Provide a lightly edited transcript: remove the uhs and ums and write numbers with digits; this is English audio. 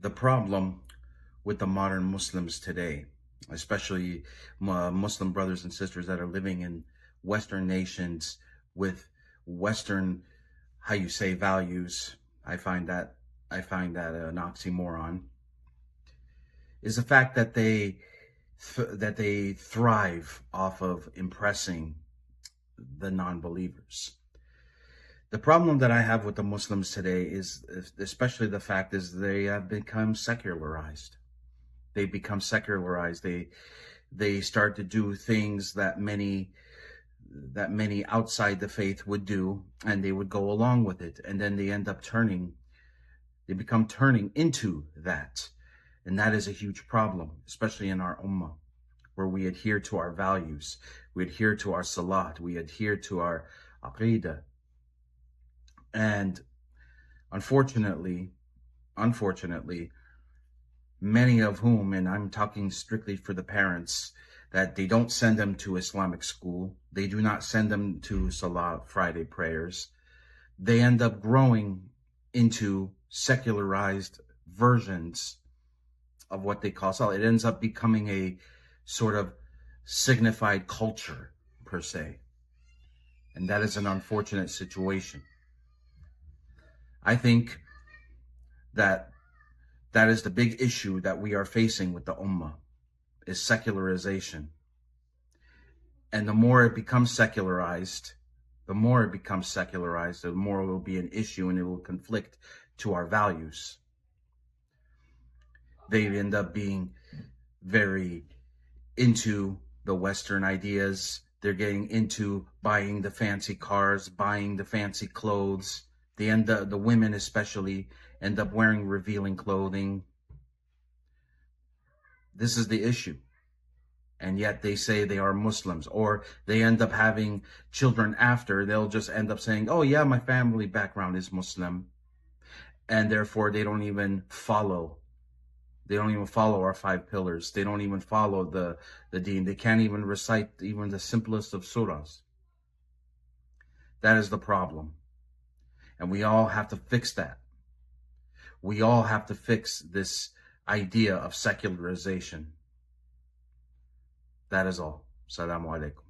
The problem with the modern Muslims today, especially Muslim brothers and sisters that are living in Western nations with Western, how you say, values. I find that an oxymoron. Is the fact that they thrive off of impressing the non-believers. The problem that I have with the Muslims today is especially the fact is they have become secularized. They become secularized. They start to do things that many outside the faith would do, and they would go along with it, and then they become turning into that. And that is a huge problem, especially in our ummah, where we adhere to our values, we adhere to our salat, we adhere to our aqidah. And unfortunately, many of whom, and I'm talking strictly for the parents, that they don't send them to Islamic school. They do not send them to Salah Friday prayers. They end up growing into secularized versions of what they call Salah. It ends up becoming a sort of signified culture, per se. And that is an unfortunate situation. I think that is the big issue that we are facing with the ummah, is secularization. And the more it becomes secularized, the more it will be an issue, and it will conflict to our values. They end up being very into the Western ideas. They're getting into buying the fancy cars, buying the fancy clothes. The women especially end up wearing revealing clothing. This is the issue. And yet they say they are Muslims, or they end up having children after. They'll just end up saying, oh yeah, my family background is Muslim. And therefore they don't even follow our 5 pillars. They don't even follow the deen. They can't even recite even the simplest of surahs. That is the problem. And we all have to fix that. We all have to fix this idea of secularization. That is all. Assalamu alaikum.